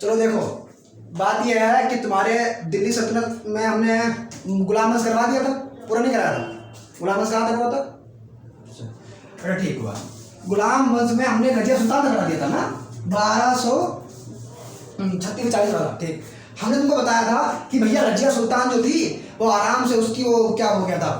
चलो देखो, बात यह है कि तुम्हारे दिल्ली सल्तनत में हमने गुलाम नस्ल करवा दिया था, पूरा नहीं कराया था। गुलाम नस्ल कहाँ तक हुआ था? अरे ठीक हुआ। गुलाम वंश में हमने रजिया सुल्तान तक करा दिया था ना, 1236 वाला। ठीक, हमने तुमको बताया था कि भैया रजिया सुल्तान जो थी वो आराम से उसकी वो क्या हो गया था,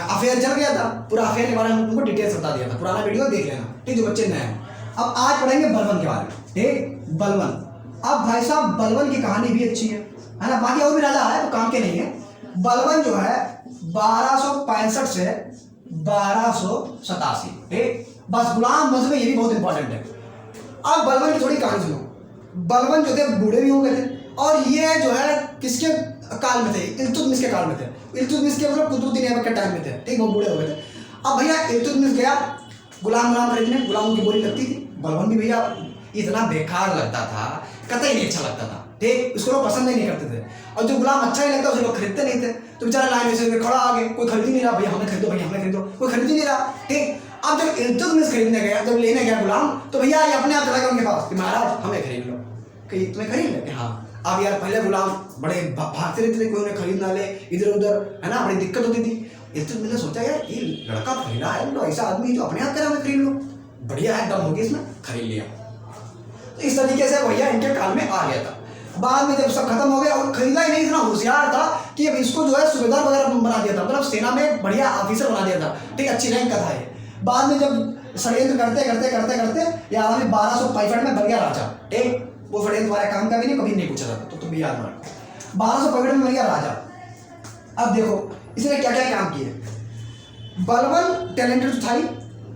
अफेयर चल गया था। पूरा अफेयर के बारे में तुमको डिटेल्स बता दिया था, पुराना वीडियो देख लेना। ठीक, जो बच्चे नए हैं। अब आज पढ़ेंगे बलबन के बारे में। ठीक, बलबन। अब भाई साहब बलबन की कहानी भी अच्छी है ना। बाकी और भी राजा है तो काम के नहीं है। बलबन जो है 1265 से 1287। ठीक, बस गुलाम वंश में ये भी बहुत इंपॉर्टेंट है। अब बलबन की थोड़ी कहानी सुनो। बलबन जो थे बूढ़े भी हो गए थे, और ये जो है किसके काल में थे? इल्तुतमिश के काल में थे। इल्तुतमिश के मतलब कुतुबुद्दीन ऐबक के टाइम में थे। ठीक, वो बूढ़े हो गए थे। अब भैया इल्तुतमिश गया गुलाम खरीदने, गुलाम की बोली लगती थी। बलबन भी भैया इतना बेकार लगता था, कतई नहीं अच्छा लगता था। ठीक, उसको लोग पसंद नहीं करते थे, और जो गुलाम अच्छा ही लगता उसे लोग खरीदते नहीं थे। तो बेचारा लाइन में खड़ा आगे, कोई खरीद ही नहीं रहा। भैया हमें खरीदो, भैया हमें खरीदो, कोई खरीद ही नहीं रहा। ठीक, अब जब इल्तुतमिश खरीदने गया, जब लेने गया गुलाम, तो भैया ये अपने आप चला गया उनके पास कि महाराज हमें खरीद लो। कि तुम्हें खरीद ले? हाँ। अब यार पहले गुलाम बड़े भागते रहते थे, कोई उन्हें खरीद ना ले, इधर उधर, है ना, बड़ी दिक्कत होती थी। इल्तुतमिश ने सोचा यार ये लड़का पहला है, लो ऐसा आदमी जो अपने आप करे हमें खरीद लो, बढ़िया है, दम होगी इसमें, खरीद लिया। तो इस तरीके से भैया इनके काल में आ गया था। बाद में जब सब खत्म हो गया, और खरीदा ही नहीं, इतना होशियार था कि अब इसको जो है सूबेदार वगैरह बना दिया था, मतलब सेना में बढ़िया ऑफिसर बना दिया था। ठीक, अच्छी रैंक का था ये। बाद में जब षड्यंत्र करते करते करते करते ये आदमी 1265 में बन गया राजा। ठीक, वो षड्यंत्र तुम्हारे काम का भी नहीं, कभी नहीं पूछा जाता, तो तुम भी याद रखो। 1265 में बन गया राजा। अब देखो इसने क्या क्या काम किए। बलबन टैलेंटेड था ही।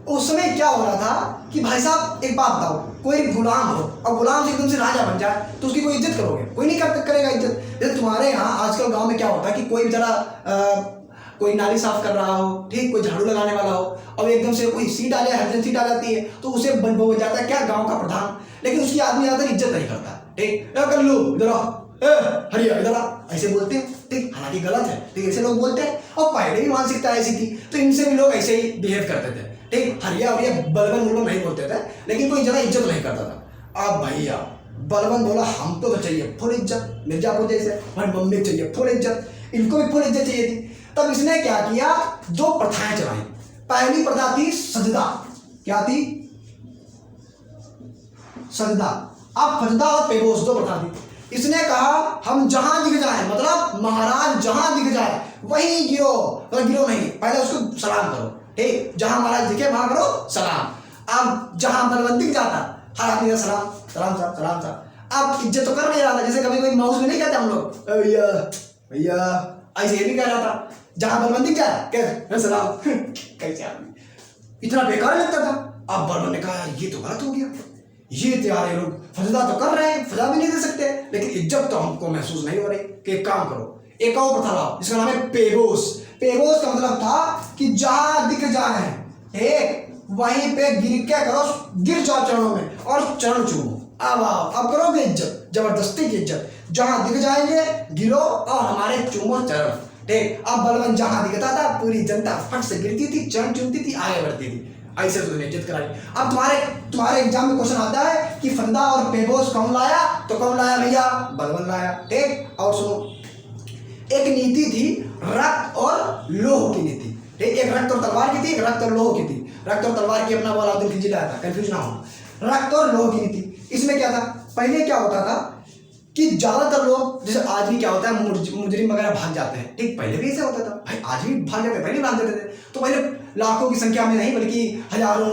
उस समय क्या हो रहा था कि भाई साहब एक बात बताओ, कोई गुलाम हो और गुलाम से एकदम से राजा बन जाए तो उसकी कोई इज्जत करोगे? कोई नहीं करेगा इज्जत। जैसे तुम्हारे यहाँ आजकल गांव में क्या होता है कि कोई बेचारा कोई नाली साफ कर रहा हो, ठीक, कोई झाड़ू लगाने वाला हो, और एकदम से कोई सीट आ जाए, हर सीट आ जाती है, तो उसे बन जाता है क्या, गांव का प्रधान। लेकिन उसकी आदमी ज्यादा इज्जत नहीं करता। ठीक, कर लो इधर आओ, हरिया इधर आ, ऐसे बोलते हैं। ठीक, हालांकि गलत है। ठीक, ऐसे लोग बोलते हैं, और पहले भी मानसिकता ऐसी थी, तो इनसे भी लोग ऐसे ही बिहेव करते थे। ठीक, हरिया हरिया बलबन उलबन नहीं बोलते थे, लेकिन कोई ज्यादा इज्जत नहीं करता था। अब भैया बलबन बोला हमको तो चाहिए फुल इज्जत, मिर्जापुर जैसे हमारी मम्मी को चाहिए फुल इज्जत, इनको भी फुल इज्जत चाहिए थी। तब इसने क्या किया, दो प्रथाएं चलाई। पहली प्रथा थी सजदा। क्या थी? सजदा। अब फजदा और पेगोस दो प्रथा थी। इसने कहा हम जहां दिख जाए, मतलब महाराज जहां दिख जाए वहीं गिरो, मतलब गिरो नहीं, पहले उसको सलाम करो। ठीक, जहां महाराज दिखे वहां करो सलाम। अब जहां बलबन दिख जाता हर आदमी का सलाम, सलाम साहब, सलाम साहब। अब इज्जत तो कर नहीं रहा था, जैसे कभी कोई माउस में नहीं कहते हम लोग भैया भैया, ऐसे ये भी कह रहा था। जहां बलबन दिख जाए कह सलाम। कैसे आदमी, इतना बेकार लगता था। अब बलबन ने कहा यार ये तो गलत हो गया, ये त्यारे लोग फजदा तो कर रहे हैं, फजा भी नहीं दे सकते, लेकिन इज्जत तो हमको महसूस नहीं हो रही। कि एक काम करो, एक और प्रथा लाओ जिसका नाम है पेगोस। पेगोस का मतलब था कि जहां दिख जाए ठीक वहीं पे गिर क्या करो, गिर जाओ चरणों में और चरण चूमो। अब आओ, अब करोगे इज्जत, जबरदस्ती की इज्जत। जहां दिख जाएंगे गिरो और हमारे चूमो चरण। ठीक, अब बलबन जहां दिखता था पूरी जनता फट से गिरती थी, चरण चूमती थी, आगे बढ़ती थी। ऐसे तो इज्जत कराई। अब तुम्हारे एग्जाम में क्वेश्चन आता है कि फंदा और पेगोस कौन लाया, तो कौन लाया भैया? बलबन लाया। ठीक, और सुनो, एक नीति थी रक्त और लोह की नीति। ठीक, एक रक्त और तलवार की थी, एक रक्त और लोह की थी। रक्त और तलवार की अपना वाला अब्दुल खिलजी लाया था, कंफ्यूज ना हो। रक्त और लोह की नीति, इसमें क्या था, पहले क्या होता था कि ज्यादातर लोग, जैसे आज भी क्या होता है मुजरिम वगैरह भाग जाते हैं। ठीक, पहले भी ऐसा होता था भाई, आज भी भाग जाते, पहले भाग जाते थे। तो पहले लाखों की संख्या में नहीं बल्कि हजारों,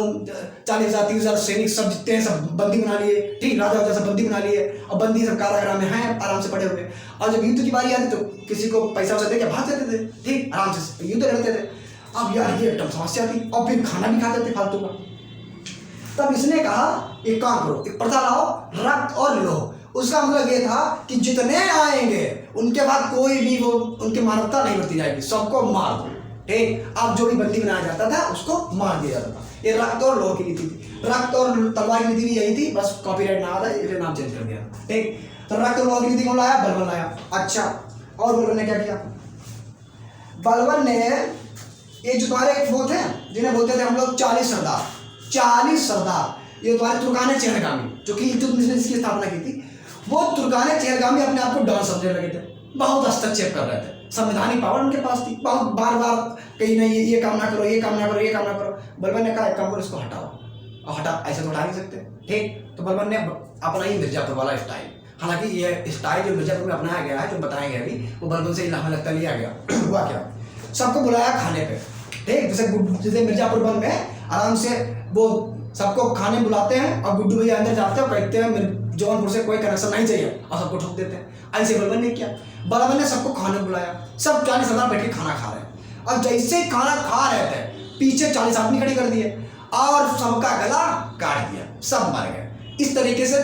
40,000 30,000 सैनिक सब जितने हैं सब बंदी बना लिए। ठीक, राजा सब बंदी बना लिए, और बंदी सब कारागार में हैं आराम से पड़े हुए। और जब युद्ध की बारी आती तो किसी को पैसा वैसा दे के भाग जाते थे। ठीक, आराम से युद्ध लड़ते थे। अब यार ये एकदम समस्या थी, और फिर खाना भी खाते थे फालतू का। तब इसने कहा एक काम करो, एक प्रथा लाओ रक्त और लोह। उसका मतलब ये था कि जितने आएंगे उनके बाद कोई भी वो उनकी मानवता नहीं बरती जाएगी, सबको मार दो। ठीक, अब जो भी बंदी बनाया जाता था उसको मार दिया जाता था। ये रक्त और लोह की नीति थी। रक्त और तलवार की नीति भी यही थी, बस कॉपीराइट ना आता इसलिए नाम चेंज कर दिया। ठीक, तो रक्त और लोह की नीति कौन लाया? बलबन लाया। अच्छा, और बलबन ने क्या किया? बलबन ने ये जो तुम्हारे वो थे जिन्हें बोलते थे हम लोग 40 सरदार, 40 सरदार, ये तुम्हारे तुर्कान चेहरगामी जो कि इल्तुतमिश ने इसकी स्थापना की थी, वो तुर्काने चहलगामी अपने आप को डॉन समझने लगे थे, बहुत हस्तक्षेप कर रहे थे, संवैधानिक पावर उनके पास थी, बहुत बार बार कहीं नहीं ये काम ना करो, ये काम ना करो, ये काम ना करो। बलबन ने कहा एक काम करो, इसको हटाओ, और हटा ऐसे तो हटा नहीं सकते, ठीक। तो बलबन ने अपना ही मिर्जापुर वाला स्टाइल, हालांकि ये स्टाइल जो मिर्जापुर में अपनाया गया है, जो बताया गया अभी, वो बलबन से हमें लगता लिया गया। हुआ क्या, सबको बुलाया खाने पे, ठीक। जैसे मिर्जापुर बंद में आराम से वो सबको खाने बुलाते हैं और गुड्डू भैया अंदर जाते हैं और कहते हैं जौनपुर से कोई कनेक्शन नहीं चाहिए, और सबको ठोक देते हैं। ऐसे बलबन ने किया, बलबन ने सबको खाने बुलाया, सब 40 सरदार बैठ के खाना खा रहे हैं, और जैसे खाना खा रहे थे पीछे 40 आदमी खड़ी कर दिए और सबका गला काट दिया, सब मर गए। इस तरीके से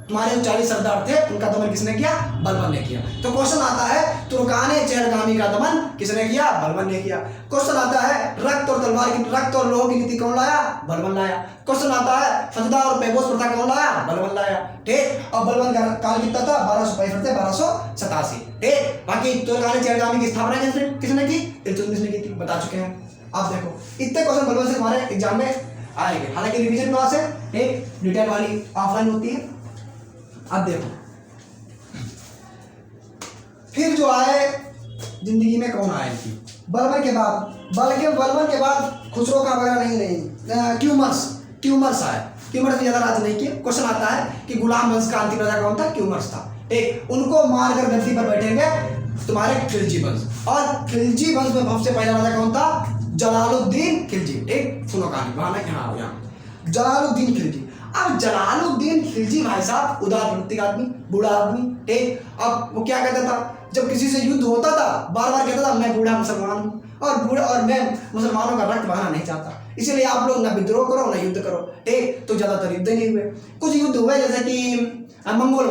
तुम्हारे जो 40 सरदार थे उनका दमन किसने किया, बलबन ने किया। तो क्वेश्चन आता है तुर्काने चहलगामी का दमन किसने किया, बलबन ने किया। क्वेश्चन आता है रक्त और तलवार की, रक्त और लोह की नीति कौन लाया, बलबन लाया। क्वेश्चन आता है फतदा और पैबोस प्रथा कौन लाया, बलबन लाया, ठीक। और बलबन का काल कितना था, 1285 ठीक। बाकी तुर्काने चहलगामी की स्थापना किसने की, इल्तुतमिश ने की थी, बता चुके हैं। आप देखो इतने क्वेश्चन बलबन से हमारे एग्जाम में आएंगे, हालांकि रिवीजन क्लास है, ठीक, डिटेल वाली ऑफलाइन होती है। अब देखो फिर जो आए जिंदगी में कौन आए थी बलबन के बाद, बलबन के बाद खुसरो का वगैरह नहीं, क्यूमर्स आए। क्यूमर्स ने ज्यादा राज नहीं किए। क्वेश्चन आता है कि गुलाम वंश का अंतिम राजा कौन था, क्यूमर्स था, एक। उनको मारकर गद्दी पर बैठेंगे तुम्हारे खिलजी वंश, और खिलजी वंश में सबसे पहला राजा कौन था, जलालुद्दीन खिलजी, ठीक। सुनो कहानी, वहां मैं यहाँ जलालुद्दीन खिलजी। अब जलालुद्दीन खिलजी भाई साहब उदारवृत्ति आदमी, बूढ़ा आदमी, ठीक। अब वो क्या कहता था, जब किसी से युद्ध होता था बार बार कहता था मैं बूढ़ा मुसलमान हूँ और मैं मुसलमानों का रक्त बहाना नहीं चाहता, इसीलिए आप लोग ना विद्रोह करो ना युद्ध करो, ठीक। तो ज्यादातर युद्ध नहीं हुए, कुछ युद्ध हुए, जैसे कि मंगोल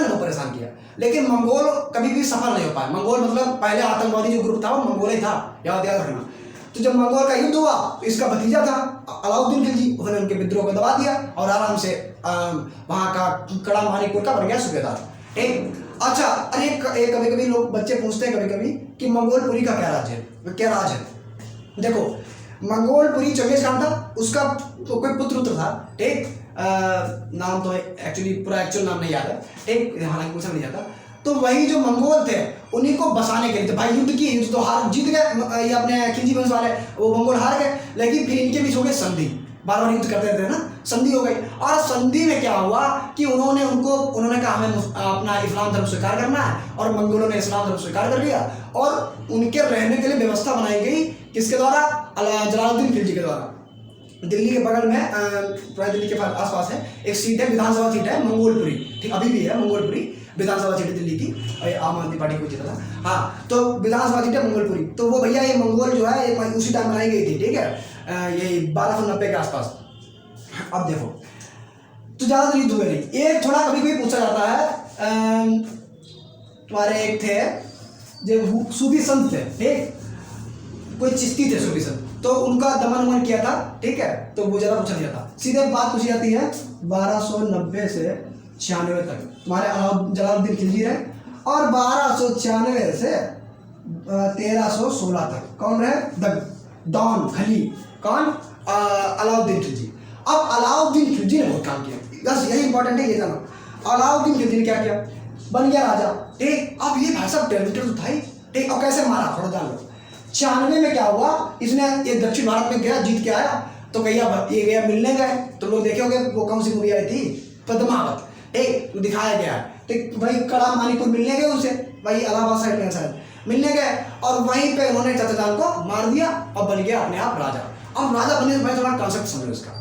ने परेशान किया, लेकिन मंगोल कभी भी सफल नहीं हो पाए। मंगोल मतलब पहले आतंकवादी जो ग्रुप था वो मंगोल ही था, याद रखना। तो जब मंगोल का युद्ध हुआ तो इसका भतीजा था अलाउद्दीन खिलजी, उन्होंने उनके विद्रोह को दबा दिया और आराम से वहाँ का कड़ा मानिकपुर का बन गया सूबेदार, ठीक। अच्छा, अरे कभी कभी लोग बच्चे पूछते हैं कभी कभी कि मंगोलपुरी का क्या राज है। देखो मंगोलपुरी चंगेज खान था, उसका तो कोई पुत्र था, ठीक। नाम तो एक्चुअली पूरा एक्चुअल नाम नहीं याद है, ठीक, हालांकि मुझे नहीं आता। तो वही जो मंगोल थे उन्हीं को बसाने के लिए, तो भाई युद्ध की, युद्ध तो हार जीत गए ये अपने खिलजी वंश वाले, वो मंगोल हार गए, लेकिन फिर इनके बीच हो गई संधि, बार बार युद्ध करते रहते ना, संधि हो गई। और संधि में क्या हुआ कि उन्होंने कहा हमें अपना इस्लाम धर्म स्वीकार करना है, और मंगोलों ने इस्लाम धर्म स्वीकार कर लिया, और उनके रहने के लिए व्यवस्था बनाई गई किसके द्वारा, जलालुद्दीन खिलजी के द्वारा। दिल्ली के बगल में पूरा दिल्ली के आसपास है एक सीट है, विधानसभा सीट है मंगोलपुरी, ठीक, अभी भी है मंगोलपुरी विधानसभा सीट दिल्ली की, आम आदमी पार्टी को जीता था, हाँ। तो विधानसभा सीट है मंगोलपुरी। तो वो भैया ये मंगोल जो है ये उसी टाइम बनाई गई थी, ठीक है, ये 1290 के आसपास। अब देखो तो ज्यादा युद्ध हुए नहीं। एक थोड़ा कभी कभी पूछा जाता है, तुम्हारे एक थे जो सूफी संत थे, ठीक, कोई चिश्ती थे सूफी संत, तो उनका दमन किया था, ठीक है, तो वो ज्यादा पूछा नहीं जाता, सीधे बात पूछी जाती है 1290 से 96 तक तुम्हारे जलालुद्दीन खिलजी रहे, और 1296 से 1316 तक कौन रहे, डॉन खली, कौन, अलाउद्दीन खिलजी। अब अलाउद्दीन खिलजी ने बहुत काम किया, बस यही इंपॉर्टेंट है, ये जानो अलाउद्दीन खिलजी ने क्या किया, बन गया राजा, ठीक। अब ये भाई साहब टैलेंटेड तो था ही, ठीक। अब कैसे मारा थोड़ा जान लो। 96 में क्या हुआ, इसने ये दक्षिण भारत में गया, जीत के आया, तो कहिया ये गया मिलने गए, तो लोग देखे होंगे वो कौन सी मूवी आई थी, पद्मावत, एक दिखाया गया, तो वही कड़ा मानिकपुर मिलने गए उसे, वही इलाहाबाद साइड में शायद मिलने गए, और वहीं पे उन्होंने चाचाजान को मार दिया और बन गया अपने आप राजा। अब राजा बनने से थोड़ा कॉन्सेप्ट समझो इसका।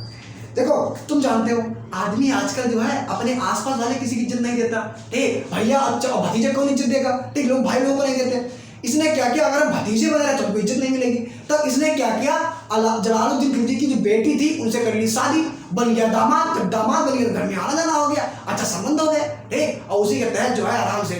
देखो तुम जानते हो आदमी आजकल जो है अपने आसपास वाले किसी की इज्जत नहीं देता, ठीक, भैया अच्छा भतीजे कौन इज्जत देगा, ठीक, लोग भाई लोगों को नहीं देते। इसने क्या किया, अगर भतीजे बन रहे तो उनको इज्जत नहीं मिलेगी, तो इसने क्या किया, जलालुद्दीन खिलजी की जो बेटी थी उनसे कर ली शादी, बन गया दामाद। जब दामाद बन गया घर में आना जाना हो गया, अच्छा संबंध हो गए, ठीक, और उसी के तहत जो है आराम से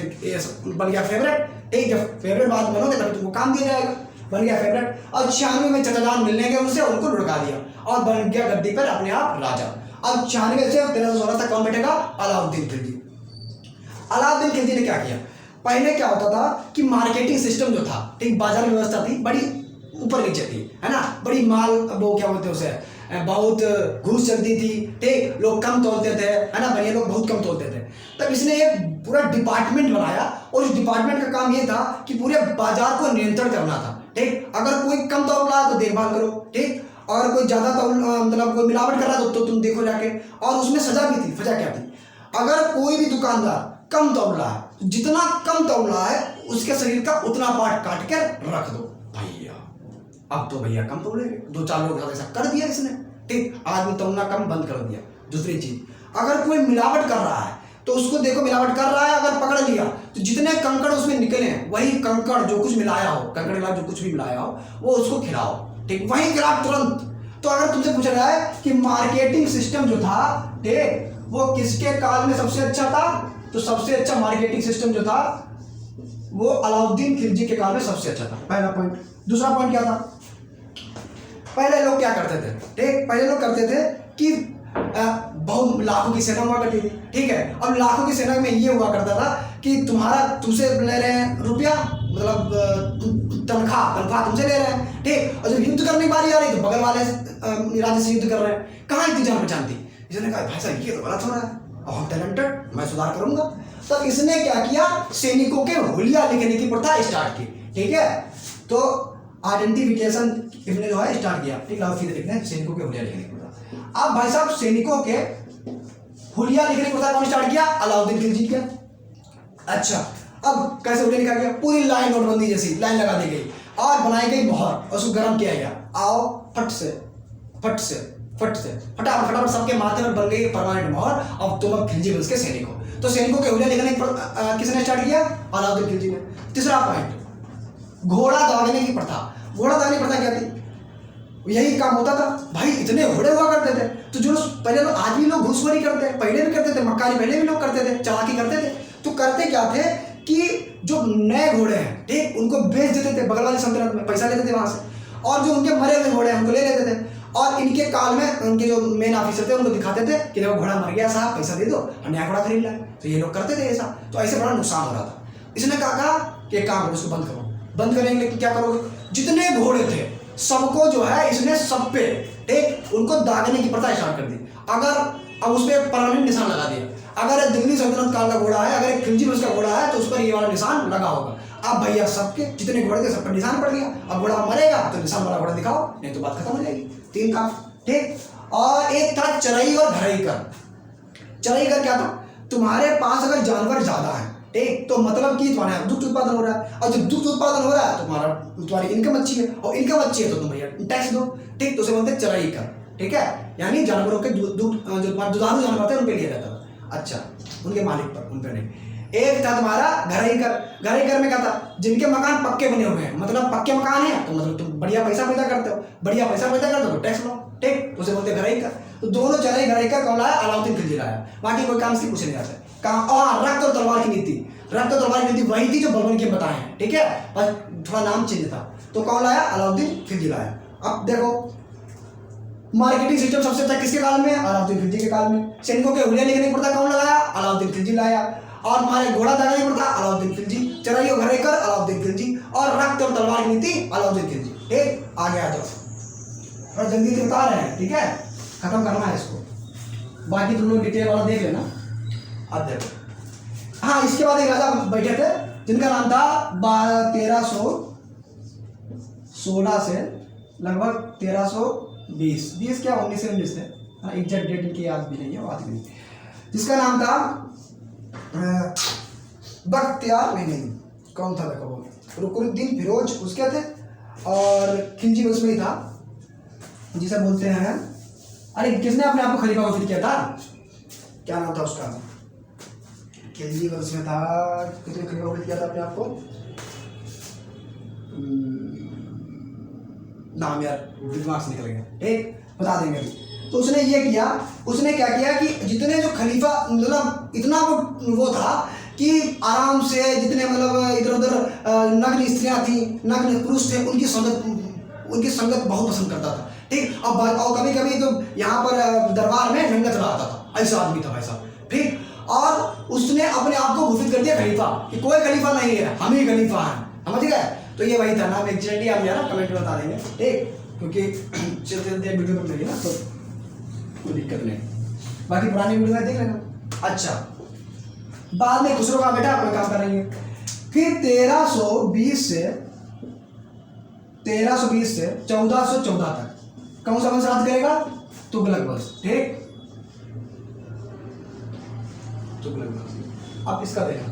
बन गया फेवरेट, ठीक। जब फेवरेट बात बनोगे तभी तुमको काम दिया जाएगा, बन गया फेवरेट। और 96 में चाचाजान मिलने गए उनसे, उनको लुढ़का दिया और बन गया गद्दी पर अपने आप राजा। अब 96 से 1316 तक कौन बैठेगा, अलाउद्दीन खिलजी। अलाउद्दीन खिलजी ने क्या किया, पहले क्या होता था कि मार्केटिंग सिस्टम जो था, ठीक, बाजार व्यवस्था थी बड़ी ऊपर नीचे थी, है ना, बड़ी माल वो क्या बोलते हैं उसे, बहुत घूस चलती थी, ठीक, लोग कम तोलते थे, है ना, भैया लोग बहुत कम तोलते थे। तब इसने एक पूरा डिपार्टमेंट बनाया और उस डिपार्टमेंट का काम ये था कि पूरे बाजार को नियंत्रण करना था। ठीक, अगर कोई कम तौल रहा है तो देखभाल करो, ठीक, और कोई ज़्यादा तौल मतलब कोई मिलावट कर रहा है तो तुम देखो जाके। और उसमें सजा भी थी। सजा क्या थी? अगर कोई भी दुकानदार कम तौल रहा है तो जितना कम तौल रहा है उसके शरीर का उतना पार्ट काट के रख दो भैया। अब तो भैया कम तौले, 2-4 लोग ऐसा कर दिया इसने। ठीक, आदमी तौलना कम बंद कर दिया। दूसरी चीज, अगर कोई मिलावट कर रहा है तो उसको देखो मिलावट कर रहा है, अगर पकड़ लिया तो जितने कंकड़ उसमें निकले वही कंकड़ जो कुछ मिलाया हो, कंकड़ मिला जो कुछ भी मिलाया हो वो उसको खिलाओ। ठीक, वही खिलाओ तुरंत। तो अगर तुमसे पूछा जाए कि मार्केटिंग सिस्टम जो था, ठीक, वो किसके काल में सबसे अच्छा था, तो सबसे अच्छा मार्केटिंग सिस्टम जो था वो अलाउद्दीन खिलजी के काल में सबसे अच्छा था। पहला पॉइंट। दूसरा पॉइंट क्या था? पहले लोग क्या करते थे? ठीक, पहले लोग करते थे कि बहुत लाखों की सेना हुआ करती थी। ठीक है, अब लाखों की सेना में ये हुआ करता था कि तुमसे ले रहे हैं रुपया, मतलब तनख्वाह तुमसे ले रहे हैं। ठीक, और जब युद्ध करने की बारी आ रही तो बगल वाले राज्य से युद्ध कर रहे हैं। कहाँ इतनी जान पहचान थी? इसने कहा भाई साहब ये तो गलत हो रहा है, अब हम टैलेंटेड, मैं सुधार करूंगा। तब इसने क्या किया? सैनिकों के हुलिया लिखने की प्रथा स्टार्ट की। ठीक है, तो आइडेंटिफिकेशन इसने जो है स्टार्ट किया। ठीक है, सीधे लिखने सैनिकों के हुलिया लिखने की प्रथा। अब भाई साहब सैनिकों के हुलिया लिखने की प्रथा कौन स्टार्ट किया? अलाउद्दीन खिलजी किया। अच्छा, अब कैसे हुलिया लिखा गया? पूरी लाइन नोटबंदी जैसी लाइन लगा दी गई और बनाई गई मोहर और उसको गर्म किया गया। आओ फट से फटाफट सबके माथे पर बन गई परमानेंट मोहर। अब तुम अब खिलजी वंश के सैनिक हो। तो सैनिकों के हुलिया लिखने किसने स्टार्ट किया? अलाउद्दीन खिलजी ने। तीसरा पॉइंट, घोड़ा दागने की प्रथा। घोड़ा दागने की प्रथा क्या थी? यही काम होता था भाई, इतने घोड़े हुआ करते थे तो जो पहले लोग, आज भी लोग घूसखोरी करते हैं, पहले भी करते थे, मक्कारी पहले भी लोग करते थे, चालाकी करते थे। तो करते क्या थे कि जो नए घोड़े हैं, ठीक, उनको बेच देते थे बगल वाली सल्तनत में, पैसा लेते थे वहां से, और जो उनके मरे हुए घोड़े हैं उनको ले लेते थे। और इनके काल में उनके जो मेन ऑफिसर थे उनको दिखाते थे कि देखो घोड़ा मर गया साहब, पैसा दे दो, हम नया घोड़ा खरीद लाए। तो ये लोग करते थे ऐसा। तो ऐसे बड़ा नुकसान हो रहा था। इसने कहा कि एक काम करो, इसको बंद करो। बंद करेंगे लेकिन क्या करोगे? जितने घोड़े थे सबको जो है इसने सब पे, ठीक, उनको दागने की प्रथा स्टार्ट कर दी। अगर अब उस पर परमानेंट निशान लगा दिया। अगर दिल्ली सल्तनत काल का घोड़ा है, अगर एक खिलजी वंश का घोड़ा है तो उस पर ये वाला निशान लगा होगा। अब भैया सबके जितने घोड़े थे सब पर निशान पड़ गया। अब घोड़ा मरेगा तो निशान वाला घोड़ा दिखाओ, नहीं तो बात खत्म हो जाएगी। 3 काम। ठीक, और एक था चराई और घराई कर। चराई कर क्या था? तुम्हारे पास अगर जानवर ज्यादा है, ठीक, तो मतलब कि तुम्हारा दुग्ध उत्पादन हो रहा है, और जब दुग्ध उत्पादन हो रहा है तो तुम्हारी इनकम अच्छी है, और इनकम अच्छी है तो तुम भैया टैक्स दो। ठीक, तो उसे बोलते हैं चराई कर। ठीक है, यानी जानवरों के जो दुधारू जानवर थे उन पे लिया जाता था। अच्छा, उनके मालिक पर, उन पे नहीं। एक था तुम्हारा घराई कर। घराई कर में क्या था? जिनके मकान पक्के बने हुए हैं, मतलब पक्के मकान है तो मतलब तुम बढ़िया पैसा पैदा करते हो, बढ़िया पैसा पैदा करते हो तो टैक्स लो। ठीक, तो उसे बोलते हैं घराई कर। तो दोनों चराई घराई कर कौन लाया? अलाउद्दीन खिलजी लाया। बाकी कोई काम से पूछे नहीं जाते। कहाँ? रक्त और तलवार की नीति। रक्त और तलवार की नीति वही थी जो बलबन के बताए हैं। ठीक है, बस थोड़ा नाम चेंज था। तो कौन लाया? अलाउद्दीन खिलजी लाया। अब देखो मार्केटिंग सिस्टम सबसे अच्छा किसके काल में? अलाउद्दीन खिलजी के काल में। सैनिकों के हुलिया लिखने की प्रथा कौन लगाया? अलाउद्दीन खिलजी लाया। और हमारे घोड़ा दागने की प्रथा अलाउद्दीन खिलजी। चराई और घराई कर अलाउद्दीन खिलजी। और रक्त और तलवार की नीति अलाउद्दीन खिलजी। ठीक, आगे आ जाओ और जल्दी से बता रहे हैं। ठीक है, खत्म करना है इसको, बाकी तुम लोग डिटेल वाला देख लेना। अब देखो, हाँ, इसके बाद एक राजा बैठे थे जिनका नाम था 1316 से लगभग 1320 क्या 1919 थे। हाँ, एग्जैक्ट डेट इनकी याद भी नहीं है, बात भी नहीं। जिसका नाम था बख्तियार, नहीं कौन था देखो वो, रुकनुद्दीन फिरोज उसके थे, और खिलजी वंश में ही था जिसे बोलते हैं, अरे किसने अपने आप को खलीफा घोषित किया था? क्या नाम था उसका? खिलजी वंश में था, किसने खलीफा घोषित किया था अपने आप को? नाम यार दिमाग से निकल गया। ठीक, बता देंगे अभी। तो उसने ये किया, उसने क्या किया कि जितने जो खलीफा, मतलब इतना वो था कि आराम से जितने मतलब इधर उधर नग्न स्त्रियां थी, नग्न पुरुष थे, उनकी संगत बहुत पसंद करता था। ठीक, और कभी कभी तो यहाँ पर दरबार में नंगा चला आता था, ऐसा आदमी था भाई साहब। ठीक, और उसने अपने आप को घोषित कर दिया खलीफा, कि कोई खलीफा नहीं है, हम ही खलीफा हैं। समझ गए? तो ये वही था नाम, एग्जैक्टली आप यार कमेंट में बता देंगे। ठीक, क्योंकि चलते चलते वीडियो में मिलेगी ना तो कोई दिक्कत नहीं, बाकी पुरानी वीडियो में देख लेना। अच्छा, बाद में खुसरो का बेटा कोई काम करेंगे। फिर 1320 से 1414 तक कौन सा वंश राज करेगा? तुगलक वंश। ठीक, तुगलक वंश। अब इसका देखा,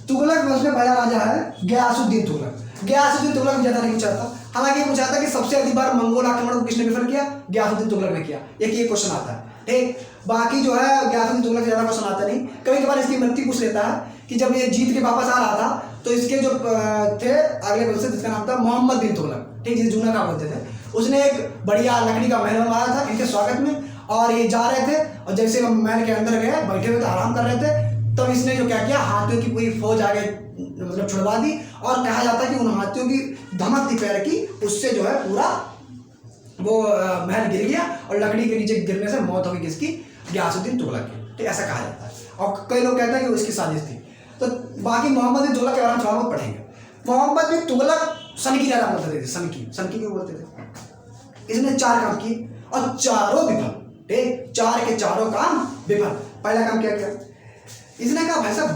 तुगलक वंश में पहला राजा है गयासुद्दीन तुगलक। गयासुद्दीन तुगलक ज्यादा नहीं पूछा था, हालांकि पूछा था कि सबसे अधिक बार मंगोल आक्रमण को किसने विफल किया? गयासुद्दीन तुगलक ने किया। एक ये क्वेश्चन आता है। ठीक, बाकी जो है गयासुद्दीन तुगलक से ज्यादा क्वेश्चन आता नहीं। कभी कभार इसकी मृत्यु पूछ लेता है कि जब ये जीत के वापस आ रहा था तो इसके जो थे अगले वंश जिसका नाम था मोहम्मद बिन तुगलक, ठीक, जिसे जूना का बोलते थे, उसने एक बढ़िया लकड़ी का महल बनवाया था इनके स्वागत में। और ये जा रहे थे और जैसे महल के अंदर गए, बैठे हुए थे, आराम कर रहे थे, तब इसने जो क्या किया, हाथियों की पूरी फौज आगे मतलब छुड़वा दी। और कहा जाता है कि उन हाथियों की धमक थी पैर की, उससे जो है पूरा वो महल गिर गया और लकड़ी के नीचे गिरने से मौत हो गई किसकी? गयासुद्दीन तुगलक की। ठीक, ऐसा कहा जाता है। और कई लोग कहते हैं कि वो इसकी साजिश थी। तो बाकी मोहम्मद बिन तुगलक के बारे में थोड़ा बहुत पढ़ेंगे। मोहम्मद बिन तुगलक सन की राजा बोलते थे। सन की क्यों बोलते थे? इसने 4 काम किए और चारों विफल। ठीक, 4 के चारों काम विफल। पहला काम क्या किया? इसने कहा भाई साहब,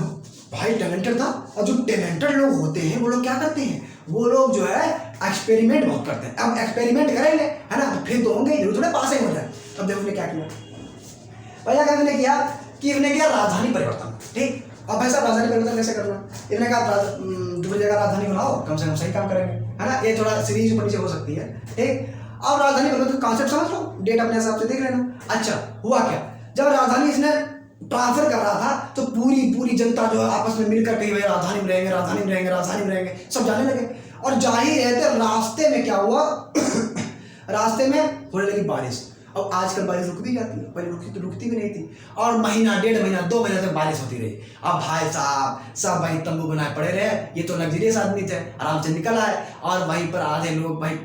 भाई टैलेंटेड था, और जो टैलेंटेड लोग होते हैं वो लोग क्या करते हैं, वो लोग जो है एक्सपेरिमेंट बहुत करते हैं। अब एक्सपेरिमेंट करेंगे, है ना, तो फिर तो होंगे, जरूर थोड़े पास ही हो जाए। तब देखो उसने क्या किया। पहला काम इसने किया कि इसने किया राजधानी परिवर्तन। ठीक, अब भाई साहब राजधानी परिवर्तन कैसे करना? इसने कहा दूसरी जगह राजधानी बनाओ, कम से कम सही काम करेंगे, है ना। ये थोड़ा सीरीज ऊपर नीचे हो सकती है। ठीक, अब राजधानी परिवर्तन कॉन्सेप्ट समझ लो, डेट अपने हिसाब से देख लेना। अच्छा, हुआ क्या, जब राजधानी इसने ट्रांसफर कर रहा था तो पूरी जनता जो है आपस में मिलकर कही भाई राजधानी में रहेंगे, राजधानी में रहेंगे, राजधानी में रहेंगे, सब जाने लगे। और जा ही रहते रास्ते में क्या हुआ रास्ते में होने लगी बारिश। अब आजकल बारिश रुक भी जाती है, पहले रुकती भी नहीं थी। और महीना, 1.5 महीना, 2 महीने तक बारिश होती रही। अब भाई साहब सब भाई तंबू बनाए पड़े रहे। ये तो लग्जरियस आदमी थे, आराम से निकल आए। और वहीं पर आधे लोग भाई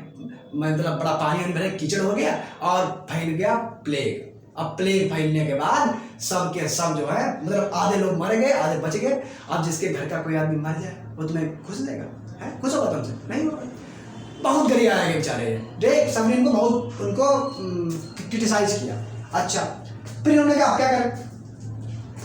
मतलब बड़ा पानी भरे, कीचड़ हो गया और फैल गया प्लेग। अब प्लेग फैलने के बाद सब के सब जो है मतलब आधे लोग मर गए, आधे बच गए। अब जिसके घर का कोई आदमी मर जाए वो तुम्हें खुश देगा? है, खुश होगा तुमसे? नहीं होगा। बहुत गरिया आएंगे बेचारे। देख, सबने इनको बहुत उनको क्रिटिसाइज किया। अच्छा, फिर इन्होंने कहा क्या करें?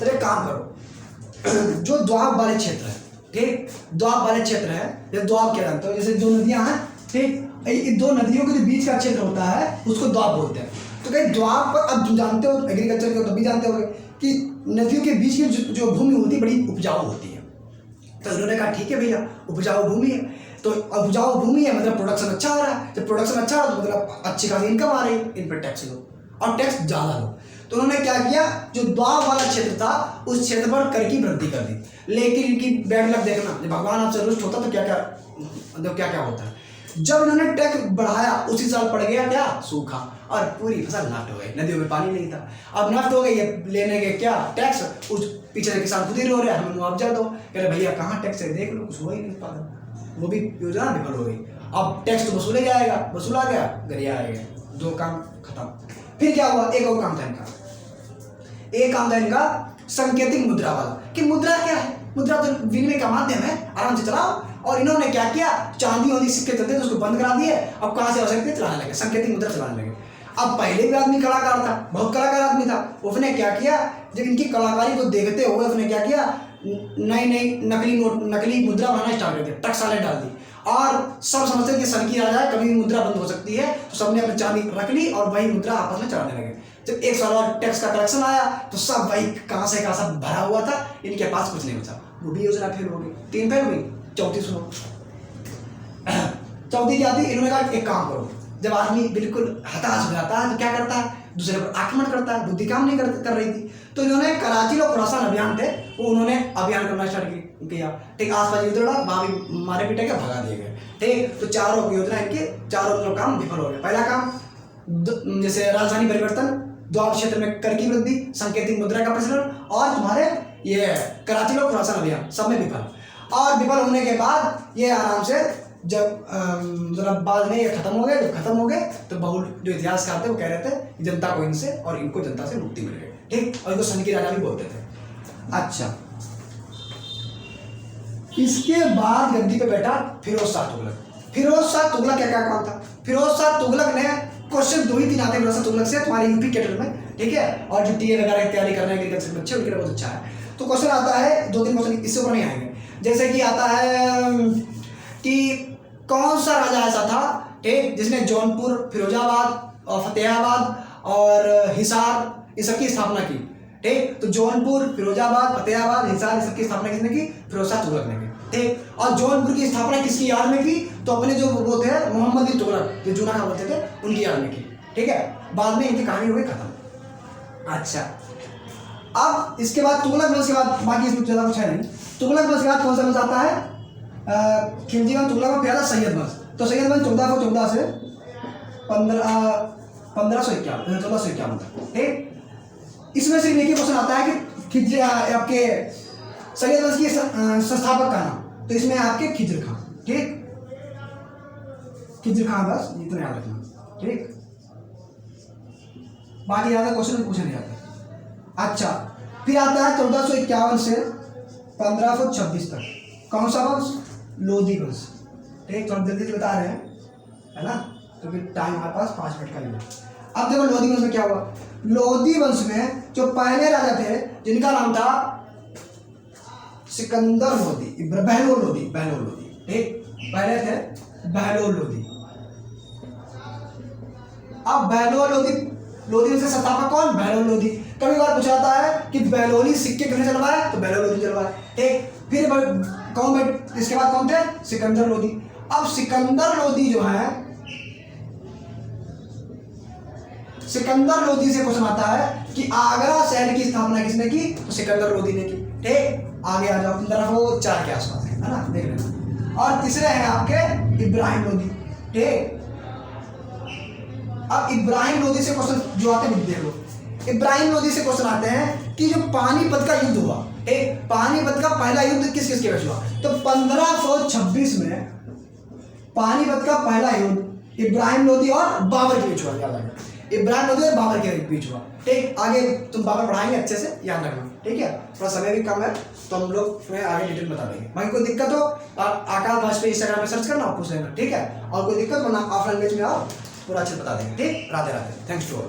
अरे काम करो, जो द्वाब वाले क्षेत्र है, ठीक, द्वाब वाले क्षेत्र है, जैसे द्वाब क्या जानते हो, जैसे 2 नदियां हैं, ठीक, इन 2 नदियों के जो बीच का क्षेत्र होता है उसको द्वाब बोलते हैं। तो कहीं द्वाब पर, अब जानते हो एग्रीकल्चर के, तो भी जानते होंगे कि नदियों के बीच की जो भूमि होती है बड़ी उपजाऊ होती है। तो उन्होंने कहा ठीक है भैया, उपजाऊ भूमि है, तो उपजाऊ भूमि है मतलब प्रोडक्शन अच्छा हो रहा है। जब प्रोडक्शन अच्छा हो तो मतलब अच्छी खासी इनकम आ रही है, इन पर टैक्स लो और टैक्स ज़्यादा लो। तो उन्होंने क्या किया, जो द्वाब वाला क्षेत्र था उस क्षेत्र पर कर की वृद्धि कर दी। लेकिन इनकी बैड लक देखना, जब भगवान आपसे रुष्ट होता तो क्या क्या होता है। जब इन्होंने टैक्स बढ़ाया उसी साल पड़ गया क्या, सूखा, और पूरी फसल नष्ट हो गई। नदियों में पानी नहीं था, अब नष्ट हो गई। ये लेने के क्या टैक्स, उस पीछे किसान खुद ही रो रहे हैं, हमें मुआवजा दो। कह रहे भैया कहाँ टैक्स है, देख लो, कुछ हो ही नहीं पाता। वो भी योजना विफल हो गई। अब टैक्स तो वसूले जाएगा, वसूला गया, गरिया आएगा, 2 काम खत्म। फिर क्या हुआ, एक और काम था इनका, एक काम था इनका संकेतिक मुद्रा वाला। कि मुद्रा क्या है, मुद्रा तो विनिमय का माध्यम है, आराम से चलाओ। और इन्होंने क्या किया, चांदी वांदी सिक्के चलते थे उसको बंद करा दिए। अब कहाँ से आवश्यकता चलाने लगे, संकेतिक मुद्रा चलाने लगे। अब पहले भी आदमी कलाकार था, बहुत कलाकार आदमी था, उसने क्या किया, जब इनकी कलाकारी को देखते हुए उसने क्या किया, नई नकली मुद्रा बनाना स्टार्ट कर दिया, टकसालें डाल दी। और सब समझते कि सन की राजा है, कभी भी मुद्रा बंद हो सकती है, तो सबने अपनी चांदी रख ली और वही मुद्रा आपस में चलाने लगे। जब 1 साल बाद टैक्स का कलेक्शन आया तो सब वही कहाँ से कहाँ सब भरा हुआ था, इनके पास कुछ नहीं बचा। वो भी योजना फेल हो गई, 3 फेल हुई, चौथी सुनो। चौथी क्या थी, इन्होंने कहा एक काम करो, जब आदमी बिल्कुल हताश हो जाता है तो क्या करता है, दूसरे पर आक्रमण करता है। बुद्धि काम नहीं कर रही थी, तो इन्होंने कराची और खुरासान अभियान थे, वो उन्होंने अभियान करना स्टार्ट किया। ठीक, आसपास युद्ध लड़ा, वहाँ भी मारे पीटे के भगा दिए गए। ठीक, तो चारों योजना इनके चारों काम विफल हो गए। पहला काम जैसे राजधानी परिवर्तन, द्वाब क्षेत्र में कर की वृद्धि, संकेतिक मुद्रा का प्रचलन, और तुम्हारे ये कराची और खुरासान अभियान, सब में विफल। और विफल होने के बाद ये आराम से जब जरा बाद में ये खत्म हो गए, जब खत्म हो गए तो बहुल जो इतिहासकार थे वो कह रहे थे कि जनता को इनसे और इनको जनता से मुक्ति मिल गई। ठीक, और इनको सन की राजा भी बोलते थे। अच्छा, इसके बाद गद्दी पे बैठा फिरोज शाह तुगलक। फिरोज शाह तुगलक क्या क्या काम था, फिरोज शाह तुगलक ने क्वेश्चन 2 ही 3 आते हैं फिरोज शाह तुगलक से तुम्हारे यूपी कैडर में। ठीक है। और जो टीए वगैरह की तैयारी कर रहे हैं एग्रीकल्चर के बच्चे उनके लिए बहुत अच्छा है। तो क्वेश्चन आता है 2-3 क्वेश्चन इससे ऊपर नहीं आएंगे। जैसे कि आता है कि कौन सा राजा ऐसा था, ठीक, जिसने जौनपुर, फिरोजाबाद और फतेहाबाद और हिसार इस सब की स्थापना की, ठीक। तो जौनपुर, फिरोजाबाद, फतेहाबाद, हिसार इस सब की स्थापना किसने की? फिरोज शाह तुगलक ने की, ठीक। और जौनपुर की स्थापना किसकी याद में की? तो अपने जो वो थे मोहम्मद बिन तुगलक, जो जूना का बोलते थे, उनकी याद में की, ठीक है। बाद में इनकी कहानी हुई खत्म। अच्छा, अब इसके बाद तुगलक वंश के बाद बाकी इसमें ज़्यादा कुछ है नहीं। तुगलक वंश के बाद कौन सा वंश आता है? खिलजी वंश, तुगलक में पहला सैयद वंश। तो सैयद वंश 1414 से 1451 तक, ठीक। इसमें से एक ही क्वेश्चन आता है कि खिलजी आपके सैयद वंश के संस्थापक का नाम, तो इसमें आपके खिज्र खां, ठीक। खिज्र खां, बस इतना याद रखना, ठीक। बाकी ज़्यादा क्वेश्चन पूछे नहीं जाते। अच्छा, फिर आता है 1451 से 1526 तक कौन सा वंश? लोधी वंश, ठीक। थोड़ा जल्दी से बता रहे हैं, है ना, क्योंकि टाइम हमारे पास 5 मिनट का ही है। अब देखो लोधी वंश में क्या हुआ। लोधी वंश में जो पहले राजा थे जिनका नाम था सिकंदर लोधी, बहलोल लोधी, ठीक। पहले थे बहलोल लोधी। अब बहलोल लोधी वंश के संस्थापक कौन? बहलोल लोधी। कभी बार पूछा जाता है कि बहलोली सिक्के किसने चलवाए? तो बहलोल लोधी चलवाए, ठीक। फिर कौन, इसके बाद कौन थे? सिकंदर लोधी। अब सिकंदर लोधी जो है, सिकंदर लोधी से क्वेश्चन आता है कि आगरा शहर की स्थापना किसने की? तो सिकंदर लोधी ने की, ठीक। आगे आ जाओ, तरफ वो 4 के आसपास है ना, देख लेना। और तीसरे हैं आपके इब्राहिम लोधी, ठीक। अब इब्राहिम लोधी से क्वेश्चन जो आते हैं देख लो। इब्राहिम लोधी से क्वेश्चन आते हैं कि जो पानीपत का युद्ध हुआ, ठीक, पानीपत का पहला युद्ध किस किस के बीच हुआ? तो 1526 में पानीपत का पहला युद्ध इब्राहिम लोधी और बाबर के बीच हुआ, याद रखना। इब्राहिम लोधी और बाबर के बीच हुआ, ठीक। आगे तुम बाबर पढ़ाएंगे अच्छे से, याद रखना, ठीक है। थोड़ा समय भी कम है तो हम लोग तुम्हें आगे डिटेल बता देंगे। बाकी कोई दिक्कत हो आकाश भाष पे इंस्टाग्राम पे सर्च करना, पूछ लेना, ठीक है। और कोई दिक्कत हो ना ऑफ लैंग्वेज में आओ, पूरा अच्छे बता देंगे, ठीक। Radhe Radhe, thanks to all.